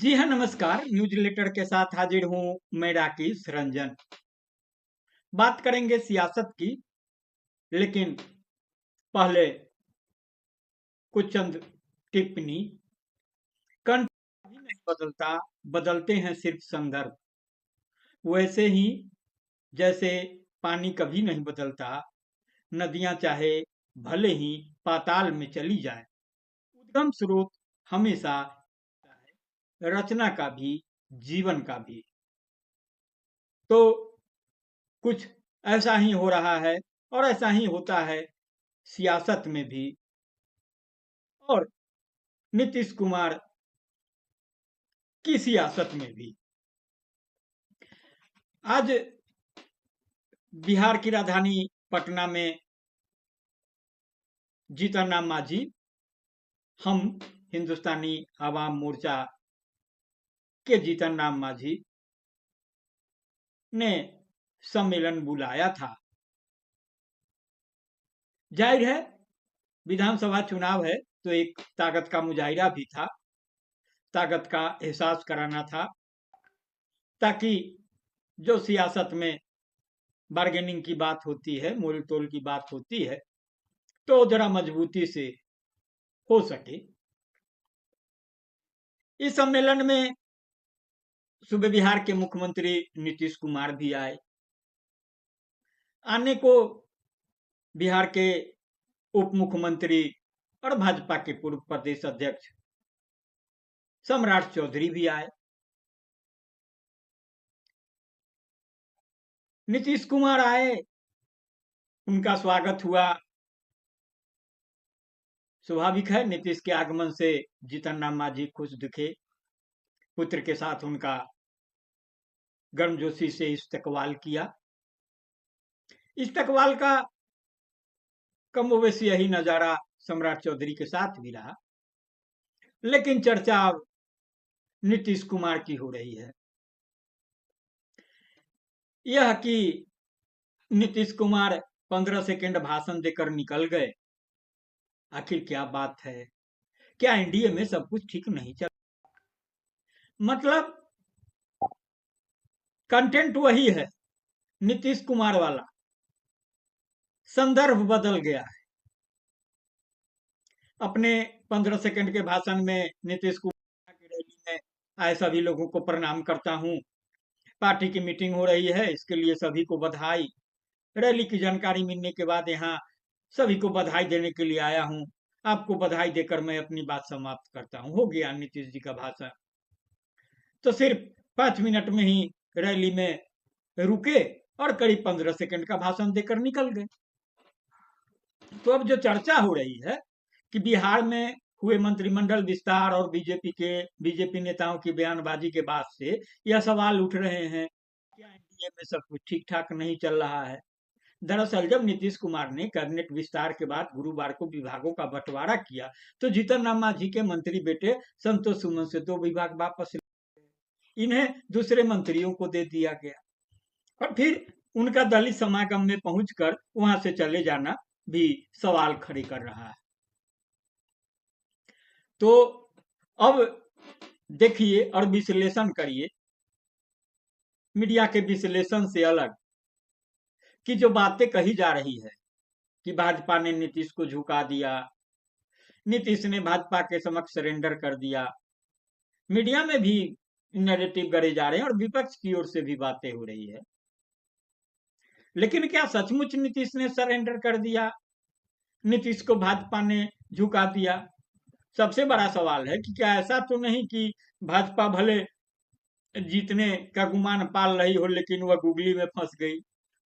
जी हाँ, नमस्कार। News letter के साथ हाजिर हूँ मैं राकेश रंजन। बात करेंगे सियासत की, लेकिन पहले कुछ चंद टिप्पणी। कंठ कभी नहीं बदलता, बदलते हैं सिर्फ संदर्भ। वैसे ही जैसे पानी कभी नहीं बदलता, नदियां चाहे भले ही पाताल में चली जाए, उद्गम स्रोत हमेशा रचना का भी, जीवन का भी। तो कुछ ऐसा ही हो रहा है और ऐसा ही होता है सियासत में भी। और नीतीश कुमार की सियासत में भी। आज बिहार की राजधानी पटना में जीतन राम मांझी, हम हिंदुस्तानी आवाम मोर्चा के जीतन राम मांझी ने सम्मेलन बुलाया था। जाहिर है विधानसभा चुनाव है, तो एक ताकत का मुजाहिरा भी था, ताकत का एहसास कराना था, ताकि जो सियासत में बार्गेनिंग की बात होती है, मोल तोल की बात होती है, तो जरा मजबूती से हो सके। इस सम्मेलन में सूबे बिहार के मुख्यमंत्री नीतीश कुमार भी आए। आने को बिहार के उप मुख्यमंत्री और भाजपा के पूर्व प्रदेश अध्यक्ष सम्राट चौधरी भी आए। नीतीश कुमार आए, उनका स्वागत हुआ। स्वाभाविक है, नीतीश के आगमन से जीतन राम मांझी खुश दिखे। पुत्र के साथ उनका गर्मजोशी से इस्तकबाल किया। इस्तकबाल का कमोबेश यही नजारा सम्राट चौधरी के साथ भी रहा। लेकिन चर्चा अब नीतीश कुमार की हो रही है। यह कि नीतीश कुमार 15 सेकंड भाषण देकर निकल गए। आखिर क्या बात है? क्या एनडीए में सब कुछ ठीक नहीं चल? मतलब कंटेंट वही है, नीतीश कुमार वाला, संदर्भ बदल गया है। अपने 15 सेकंड के भाषण में नीतीश कुमार की रैली में आए सभी लोगों को प्रणाम करता हूं, पार्टी की मीटिंग हो रही है, इसके लिए सभी को बधाई। रैली की जानकारी मिलने के बाद यहाँ सभी को बधाई देने के लिए आया हूं। आपको बधाई देकर मैं अपनी बात समाप्त करता हूं। हो गया नीतीश जी का भाषण। तो सिर्फ 5 मिनट में ही रैली में रुके और करीब 15 सेकंड का भाषण देकर निकल गए। तो अब जो चर्चा हो रही है कि बिहार में हुए मंत्रिमंडल विस्तार और बीजेपी नेताओं की बयानबाजी के बाद से यह सवाल उठ रहे हैं, क्या एनडीए में सब कुछ ठीक ठाक नहीं चल रहा है? दरअसल जब नीतीश कुमार ने कैबिनेट विस्तार के बाद गुरुवार को विभागों का बंटवारा किया, तो जीतन राम मांझी के मंत्री बेटे संतोष सुमन से 2 विभाग वापस, इन्हें दूसरे मंत्रियों को दे दिया गया। और फिर उनका दलित समागम में पहुंचकर वहां से चले जाना भी सवाल खड़े कर रहा है। तो अब देखिए और विश्लेषण करिए, मीडिया के विश्लेषण से अलग, कि जो बातें कही जा रही है कि भाजपा ने नीतीश को झुका दिया, नीतीश ने भाजपा के समक्ष सरेंडर कर दिया। मीडिया में भी नैरेटिव गढ़े जा रहे हैं और विपक्ष की ओर से भी बातें हो रही है। लेकिन क्या सचमुच नीतीश ने सरेंडर कर दिया? नीतीश को भाजपा ने झुका दिया? सबसे बड़ा सवाल है कि क्या ऐसा तो नहीं कि भाजपा भले जीतने का गुमान पाल रही हो, लेकिन वह गुगली में फंस गई,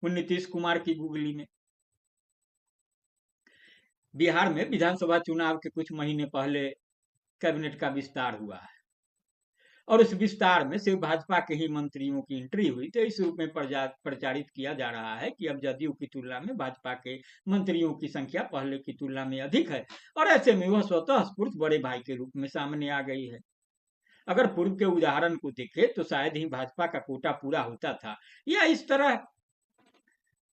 वो नीतीश कुमार की गुगली में। बिहार में विधानसभा चुनाव के कुछ महीने पहले कैबिनेट का विस्तार हुआ है और उस विस्तार में सिर्फ भाजपा के ही मंत्रियों की एंट्री हुई। तो इस रूप में प्रचारित किया जा रहा है कि अब जदयू की तुलना में भाजपा के मंत्रियों की संख्या पहले की तुलना में अधिक है और ऐसे में वह स्वतः स्फूर्त बड़े भाई के रूप में सामने आ गई है। अगर पूर्व के उदाहरण को देखें तो शायद ही भाजपा का कोटा पूरा होता था या इस तरह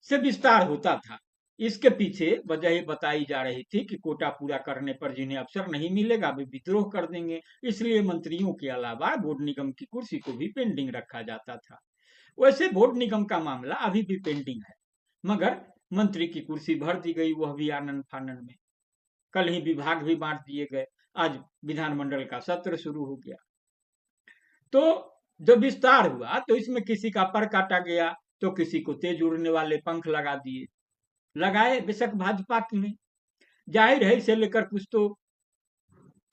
से विस्तार होता था। इसके पीछे वजह ये बताई जा रही थी कि कोटा पूरा करने पर जिन्हें अवसर नहीं मिलेगा वे विद्रोह कर देंगे, इसलिए मंत्रियों के अलावा बोर्ड निगम की कुर्सी को भी पेंडिंग रखा जाता था। वैसे बोर्ड निगम का मामला अभी भी पेंडिंग है, मगर मंत्री की कुर्सी भर दी गई, वह भी आनंद फानंद में। कल ही विभाग भी बांट दिए गए, आज विधानमंडल का सत्र शुरू हो गया। तो जब विस्तार हुआ तो इसमें किसी का पर काटा गया, तो किसी को तेज उड़ने वाले पंख लगा दिए, लगाए बेशक भाजपा की नहीं। जाहिर है इसे लेकर कुछ तो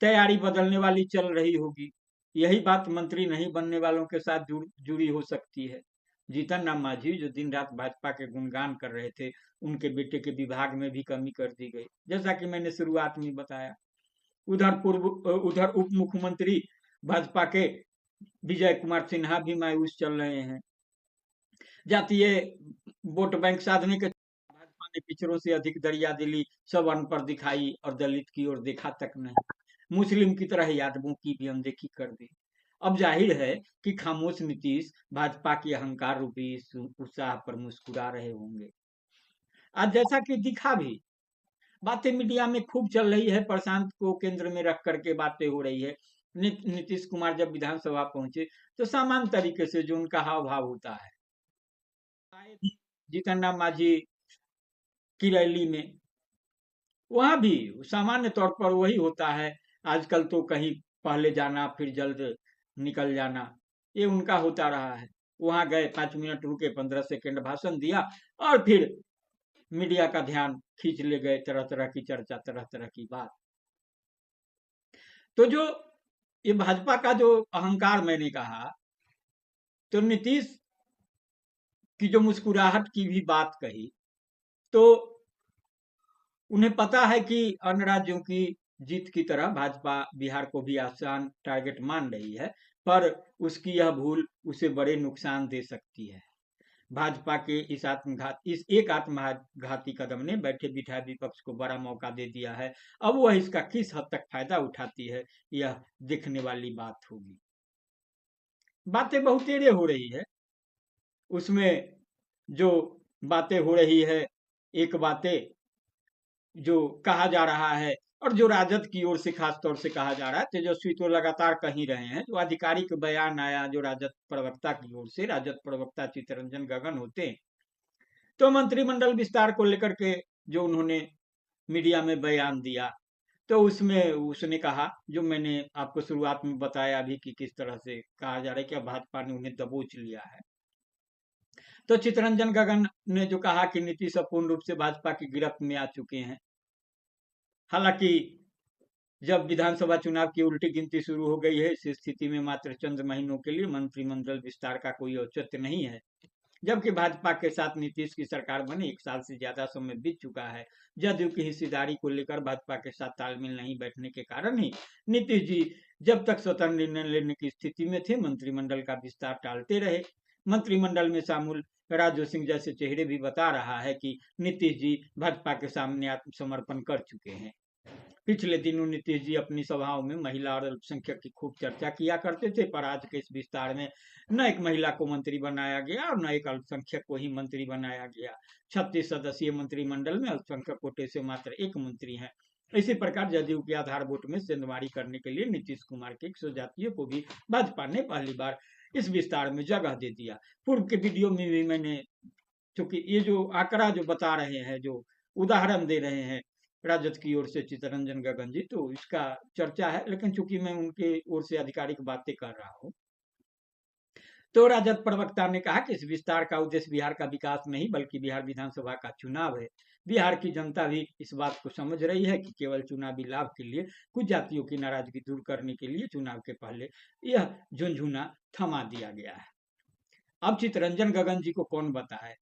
तैयारी बदलने वाली चल रही होगी। यही बात मंत्री नहीं बनने वालों के साथ जुड़ी हो सकती है। जीतन राम मांझी जो दिन रात भाजपा के गुणगान कर रहे थे, उनके बेटे के विभाग में भी कमी कर दी गई, जैसा कि मैंने शुरुआत में बताया। उधर उप मुख्यमंत्री भाजपा के विजय कुमार सिन्हा भी मायूस चल रहे हैं। जातीय वोट बैंक साधने के भाजपा ने पिछड़ों से अधिक दरिया दिली सवर्ण पर दिखाई और दलित की ओर देखा तक नहीं। मुस्लिम की तरह यादवों की भी अनदेखी कर दी। अब जाहिर है कि खामोश नीतीश भाजपा की अहंकार रूपी इस उत्साह पर मुस्कुरा रहे होंगे। आज जैसा कि दिखा भी, बातें मीडिया में खूब चल रही है, प्रशांत को केंद्र में रख करके बातें हो रही है। नीतीश कुमार जब विधानसभा पहुंचे तो सामान्य तरीके से जो उनका हाव भाव होता है, जीतन राम मांझी की रैली में वहां भी सामान्य तौर पर वही होता है। आजकल तो कहीं पहले जाना फिर जल्द निकल जाना, ये उनका होता रहा है। वहां गए, 5 मिनट रुके, 15 सेकंड भाषण दिया और फिर मीडिया का ध्यान खींच ले गए, तरह तरह की चर्चा, तरह तरह की बात। तो जो ये भाजपा का जो अहंकार मैंने कहा, तो नीतीश की जो मुस्कुराहट की भी बात कही, तो उन्हें पता है कि अन्य राज्यों की जीत की तरह भाजपा बिहार को भी आसान टारगेट मान रही है, पर उसकी यह भूल उसे बड़े नुकसान दे सकती है। भाजपा के इस एक आत्मघाती कदम ने बैठे बिठाए विपक्ष को बड़ा मौका दे दिया है। अब वह इसका किस हद तक फायदा उठाती है, यह देखने वाली बात होगी। बातें बहुतेरे हो रही है, उसमें जो बातें हो रही है, एक बातें जो कहा जा रहा है, और जो राजद की ओर से खास तौर से कहा जा रहा है, तेजस्वी तो लगातार कह ही रहे हैं। जो आधिकारिक बयान आया जो राजद प्रवक्ता की ओर से, राजद प्रवक्ता चित्तरंजन गगन होते हैं, तो मंत्रिमंडल विस्तार को लेकर के जो उन्होंने मीडिया में बयान दिया, तो उसमें उसने कहा जो मैंने आपको शुरुआत में बताया अभी कि किस तरह से कहा जा रहा है कि अब भाजपा ने उन्हें दबोच लिया है। तो चित्तरंजन गगन ने जो कहा कि नीतीश पूर्ण रूप से भाजपा की गिरफ्त में आ चुके हैं। हालांकि जब विधानसभा चुनाव की उल्टी गिनती शुरू हो गई है, इस स्थिति में मात्र चंद महीनों के लिए मंत्रिमंडल विस्तार का कोई औचित्य नहीं है। जबकि भाजपा के साथ नीतीश की सरकार बने 1 साल से ज्यादा समय बीत चुका है। जदयू की हिस्सेदारी को लेकर भाजपा के साथ तालमेल नहीं बैठने के कारण ही नीतीश जी जब तक स्वतंत्र निर्णय लेने की स्थिति में थे, मंत्रिमंडल का विस्तार टालते रहे। मंत्रिमंडल में शामिल राजू सिंह जैसे चेहरे भी बता रहा है कि नीतीश जी भाजपा के सामने आत्मसमर्पण कर चुके हैं। पिछले दिनों नीतीश जी अपनी सभाओं में महिला और अल्पसंख्यक की खूब चर्चा किया करते थे, पर आज के इस विस्तार में न एक महिला को मंत्री बनाया गया और न एक अल्पसंख्यक को ही मंत्री बनाया गया। 36 सदस्यीय मंत्रिमंडल में अल्पसंख्यक कोटे से मात्र 1 मंत्री हैं। इसी प्रकार जदयू के आधार वोट में सेंधमारी करने के लिए नीतीश कुमार के 100 जातियों को भी भाजपा ने पहली बार इस विस्तार में जगह दे दिया। पूर्व के वीडियो में भी मैंने, चूंकि ये जो आंकड़ा जो बता रहे हैं, जो उदाहरण दे रहे हैं राजद की ओर से चित्तरंजन गगन जी, तो इसका चर्चा है, लेकिन चूंकि मैं उनके ओर से आधिकारिक बातें कर रहा हूँ, तो राजद प्रवक्ता ने कहा कि इस विस्तार का उद्देश्य बिहार का विकास नहीं बल्कि बिहार विधानसभा का चुनाव है। बिहार की जनता भी इस बात को समझ रही है कि केवल चुनावी लाभ के लिए, कुछ जातियों की नाराजगी दूर करने के लिए चुनाव के पहले यह झुंझुना थमा दिया गया है। अब चित्तरंजन गगन जी को कौन बताए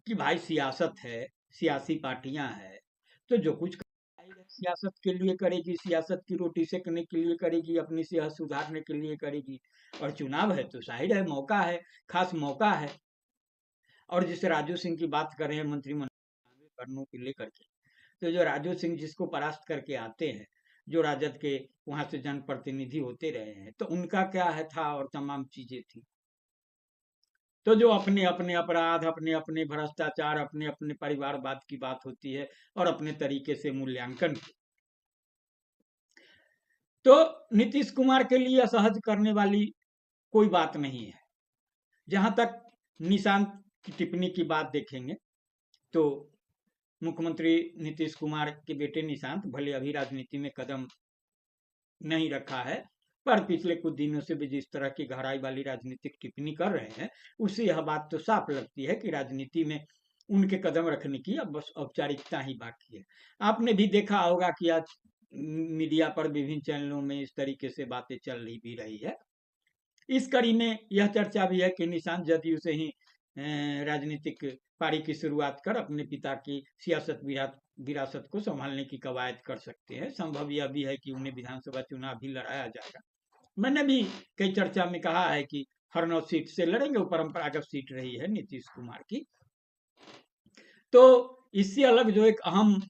कि भाई सियासत है, सियासी पार्टियां हैं, तो जो कुछ सियासत के लिए करेगी, सियासत की रोटी सेकने के लिए करेगी, अपनी सेहत सुधारने के लिए करेगी। और चुनाव है तो जाहिर है मौका है, खास मौका है। और जिस राजू सिंह की बात कर रहे हैं मंत्रिमंडल करने को लेकर के, तो जो राजू सिंह जिसको परास्त करके आते हैं, जो राजद के वहां से जनप्रतिनिधि होते रहे हैं, तो उनका क्या है था और तमाम चीजें थी। तो जो अपने अपने अपराध, अपने अपने भ्रष्टाचार, अपने अपने परिवारवाद की बात होती है और अपने तरीके से मूल्यांकन। तो नीतीश कुमार के लिए असहज करने वाली कोई बात नहीं है। जहां तक निशांत की टिप्पणी की बात देखेंगे तो मुख्यमंत्री नीतीश कुमार के बेटे निशांत भले अभी राजनीति में कदम नहीं रखा है, पर पिछले कुछ दिनों से भी जिस तरह की गहराई वाली राजनीतिक टिप्पणी कर रहे हैं, उससे यह बात तो साफ लगती है कि राजनीति में उनके कदम रखने की अब बस औपचारिकता ही बाकी है। आपने भी देखा होगा कि आज मीडिया पर विभिन्न चैनलों में इस तरीके से बातें चल रही भी रही है। इस कड़ी में यह चर्चा भी है कि निशांत जदयू से ही राजनीतिक पारी की शुरुआत कर अपने पिता की सियासत विरासत को संभालने की कवायद कर सकते हैं। संभव यह भी है कि उन्हें विधानसभा चुनाव भी लड़ाया जाएगा। मैंने भी कई चर्चा में कहा है कि हरनौत सीट से लड़ेंगे, वो परंपरागत सीट रही है नीतीश कुमार की। तो इससे अलग जो एक अहम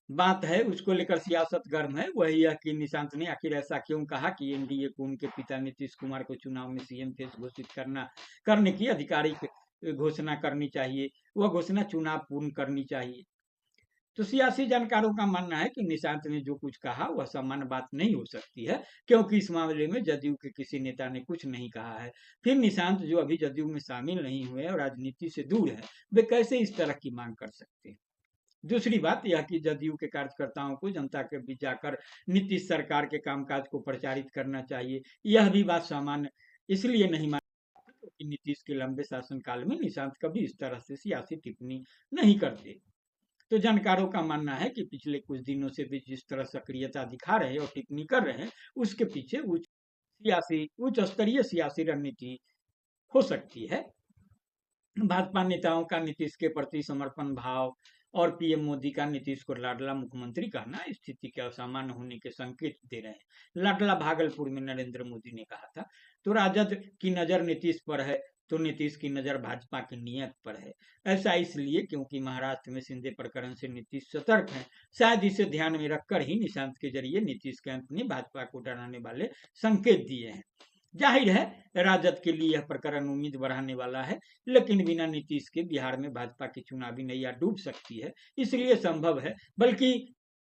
बात है उसको लेकर सियासत गर्म है, वही यह कि निशांत ने आखिर ऐसा क्यों कहा कि एनडीए को उनके पिता नीतीश कुमार को चुनाव में सीएम फेस घोषित करने की आधिकारिक घोषणा करनी चाहिए, वह घोषणा चुनाव पूर्ण करनी चाहिए। तो सियासी जानकारों का मानना है कि निशांत ने जो कुछ कहा वह सामान्य बात नहीं हो सकती है, क्योंकि इस मामले में जदयू के किसी नेता ने कुछ नहीं कहा है। फिर निशांत जो अभी जदयू में शामिल नहीं हुए और राजनीति से दूर है, वे कैसे इस तरह की मांग कर सकते हैं। दूसरी बात यह कि जदयू के कार्यकर्ताओं को जनता के बीच जाकर नीतीश सरकार के कामकाज को प्रचारित करना चाहिए। यह भी बात सामान्य इसलिए नहीं मानी क्योंकि नीतीश के लंबे शासनकाल में निशांत कभी इस तरह से सियासी टिप्पणी नहीं करते। तो जानकारों का मानना है कि पिछले कुछ दिनों से भी जिस तरह सक्रियता दिखा रहे हैं और टिप्पणी कर रहे हैं, उसके पीछे उच्च स्तरीय सियासी रणनीति हो सकती है। भाजपा नेताओं का नीतीश के प्रति समर्पण भाव और पीएम मोदी का नीतीश को लाडला मुख्यमंत्री कहना स्थिति के असामान्य होने के संकेत दे रहे हैं। लाडला भागलपुर में नरेंद्र मोदी ने कहा था। तो राजद की नजर नीतीश पर है, तो नीतीश की नजर भाजपा की नीयत पर है। ऐसा इसलिए क्योंकि महाराष्ट्र में शिंदे प्रकरण से नीतीश सतर्क है। शायद इसे ध्यान में रखकर ही निशांत के जरिए नीतीश कैंप ने भाजपा को डराने वाले संकेत दिए हैं। जाहिर है राजद के लिए यह प्रकरण उम्मीद बढ़ाने वाला है, लेकिन बिना नीतीश के बिहार में भाजपा की चुनावी नैया डूब सकती है। इसलिए संभव है, बल्कि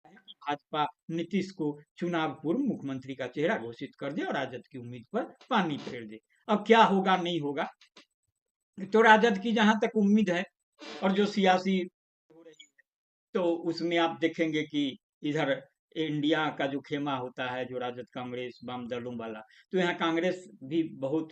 भाजपा नीतीश को चुनाव पूर्व मुख्यमंत्री का चेहरा घोषित कर दे और राजद की उम्मीद पर पानी फेर दे। अब क्या होगा नहीं होगा, तो राजद की जहां तक उम्मीद है और जो सियासी हो रही है, तो उसमें आप देखेंगे कि इधर इंडिया का जो खेमा होता है, जो राजद कांग्रेस वाम दलों वाला, तो यहाँ कांग्रेस भी बहुत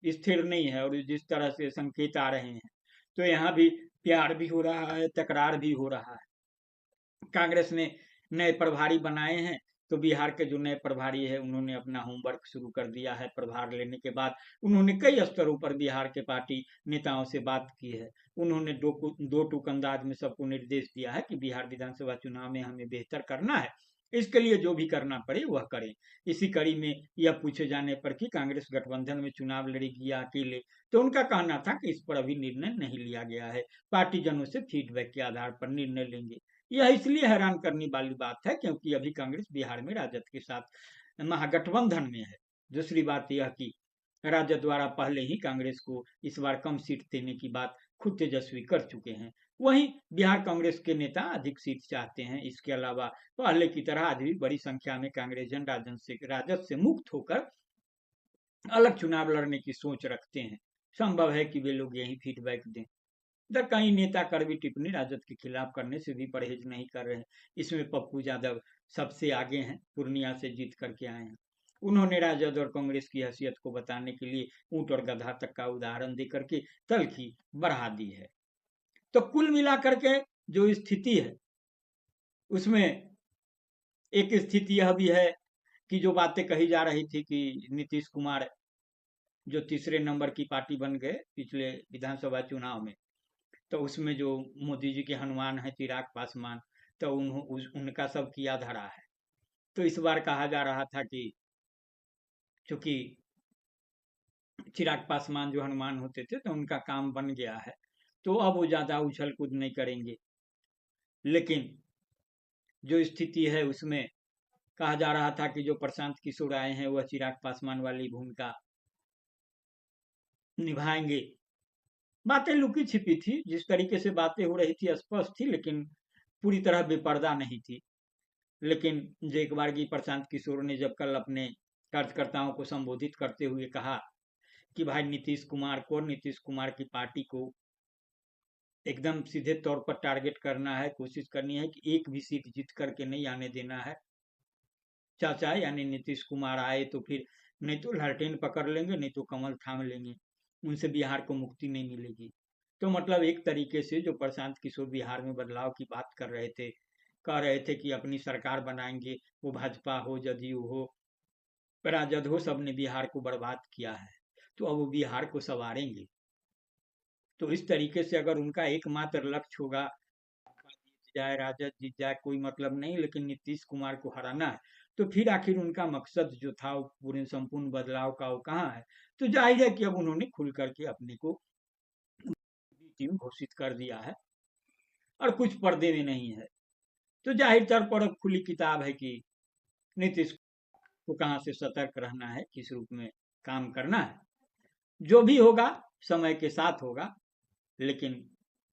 स्थिर नहीं है और जिस तरह से संकेत आ रहे हैं, तो यहाँ भी प्यार भी हो रहा है, तकरार भी हो रहा है। कांग्रेस ने नए प्रभारी बनाए हैं, तो बिहार के जो नए प्रभारी है उन्होंने अपना होमवर्क शुरू कर दिया है। प्रभार लेने के बाद उन्होंने कई स्तरों पर बिहार के पार्टी नेताओं से बात की है। उन्होंने दो टूक अंदाज में सबको निर्देश दिया है कि बिहार विधानसभा चुनाव में हमें बेहतर करना है, इसके लिए जो भी करना पड़े वह करें। इसी कड़ी में यह पूछे जाने पर कि कांग्रेस गठबंधन में चुनाव लड़ेगी या अकेले, तो उनका कहना था कि इस पर अभी निर्णय नहीं लिया गया है, पार्टी जनों से फीडबैक के आधार पर निर्णय लेंगे। यह इसलिए हैरान करने वाली बात है क्योंकि अभी कांग्रेस बिहार में राजद के साथ महागठबंधन में है। दूसरी बात यह कि राजद द्वारा पहले ही कांग्रेस को इस बार कम सीट देने की बात खुद तेजस्वी कर चुके हैं। वहीं बिहार कांग्रेस के नेता अधिक सीट चाहते हैं। इसके अलावा पहले की तरह आज भी बड़ी संख्या में कांग्रेस जन राजद से मुक्त होकर अलग चुनाव लड़ने की सोच रखते हैं। संभव है कि वे लोग यही फीडबैक दें। इधर कई नेता कड़वी टिप्पणी राजद के खिलाफ करने से भी परहेज नहीं कर रहे हैं। इसमें पप्पू यादव सबसे आगे हैं, पूर्णिया से जीत करके आए हैं। उन्होंने राजद और कांग्रेस की हैसियत को बताने के लिए ऊंट और गधा तक का उदाहरण देकर के तल्खी बढ़ा दी है। तो कुल मिलाकर के जो स्थिति है उसमें एक स्थिति यह भी है कि जो बातें कही जा रही थी कि नीतीश कुमार जो तीसरे नंबर की पार्टी बन गए पिछले विधानसभा चुनाव में, तो उसमें जो मोदी जी के हनुमान है चिराग पासवान, तो उनका सब किया धरा है। तो इस बार कहा जा रहा था कि चूंकि चिराग पासवान जो हनुमान होते थे तो उनका काम बन गया है, तो अब वो ज्यादा उछल कूद नहीं करेंगे। लेकिन जो स्थिति है उसमें कहा जा रहा था कि जो प्रशांत किशोर आए हैं वह चिराग पासवान वाली भूमिका निभाएंगे। बातें लुकी छिपी थी, जिस तरीके से बातें हो रही थी स्पष्ट थी, लेकिन पूरी तरह बेपर्दा नहीं थी। लेकिन जो एक बार की प्रशांत किशोर ने जब कल अपने कार्यकर्ताओं को संबोधित करते हुए कहा कि भाई नीतीश कुमार को और नीतीश कुमार की पार्टी को एकदम सीधे तौर पर टारगेट करना है, कोशिश करनी है कि एक भी सीट जीत करके नहीं आने देना है। चाचा यानी नीतीश कुमार आए तो फिर नहीं तो लालटेन पकड़ लेंगे, नहीं तो कमल थाम लेंगे, उनसे बिहार को मुक्ति नहीं मिलेगी। तो मतलब एक तरीके से जो प्रशांत किशोर बिहार में बदलाव की बात कर रहे थे, कह रहे थे कि अपनी सरकार बनाएंगे, वो भाजपा हो, जदयू हो, राजद हो, सबने बिहार को बर्बाद किया है, तो अब वो बिहार को संवारेंगे। तो इस तरीके से अगर उनका एकमात्र लक्ष्य होगा जीत जाए, राजद जीत जाए, कोई मतलब नहीं, लेकिन नीतीश कुमार को हराना है, तो फिर आखिर उनका मकसद जो था वो पूरे संपूर्ण बदलाव का वो कहाँ है? तो जाहिर है कि अब उन्होंने खुल करके अपने को टीम घोषित कर दिया है और कुछ पर्दे में नहीं है। तो जाहिर तौर पर अब खुली किताब है कि नीतीश को कहाँ से सतर्क रहना है, किस रूप में काम करना है। जो भी होगा समय के साथ होगा, लेकिन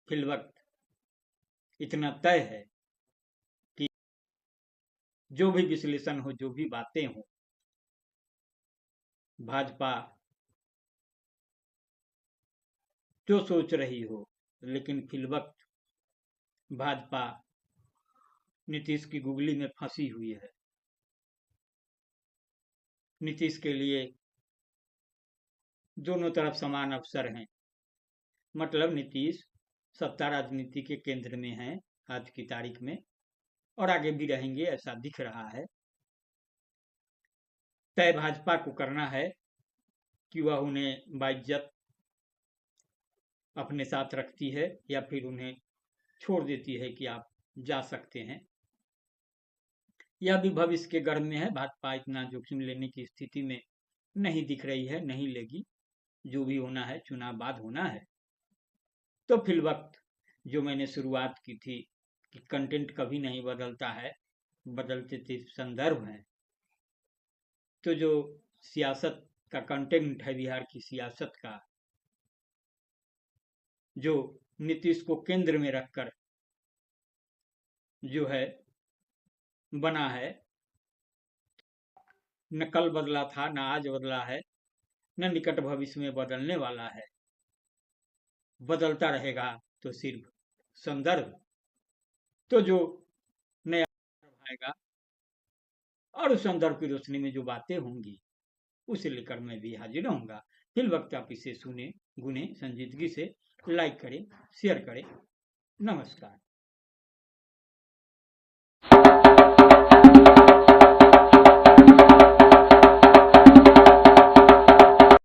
फिलवक्त इतना तय है कि जो भी विश्लेषण हो, जो भी बातें हो, भाजपा जो सोच रही हो, लेकिन फिलवक्त भाजपा नीतीश की गुगली में फंसी हुई है। नीतीश के लिए दोनों तरफ समान अवसर हैं। मतलब नीतीश सत्ता राजनीति के केंद्र में हैं आज की तारीख में, और आगे भी रहेंगे ऐसा दिख रहा है। तय भाजपा को करना है कि वह उन्हें बाइज्जत अपने साथ रखती है या फिर उन्हें छोड़ देती है कि आप जा सकते हैं। यह भी भविष्य के गर्भ में है। भाजपा इतना जोखिम लेने की स्थिति में नहीं दिख रही है, नहीं लेगी। जो भी होना है चुनाव बाद होना है। तो फिल वक्त जो मैंने शुरुआत की थी कि कंटेंट कभी नहीं बदलता है, बदलते थे संदर्भ हैं। तो जो सियासत का कंटेंट है, बिहार की सियासत का, जो नीतीश को केंद्र में रखकर जो है बना है, न कल बदला था, न आज बदला है, न निकट भविष्य में बदलने वाला है। बदलता रहेगा तो सिर्फ संदर्भ। तो जो नया आएगा और उस संदर्भ की रोशनी में जो बातें होंगी, उसे लेकर मैं भी हाजिर रहूंगा। फिर वक्त आप इसे सुने, गुने, संजीदगी से लाइक करें, शेयर करें। नमस्कार।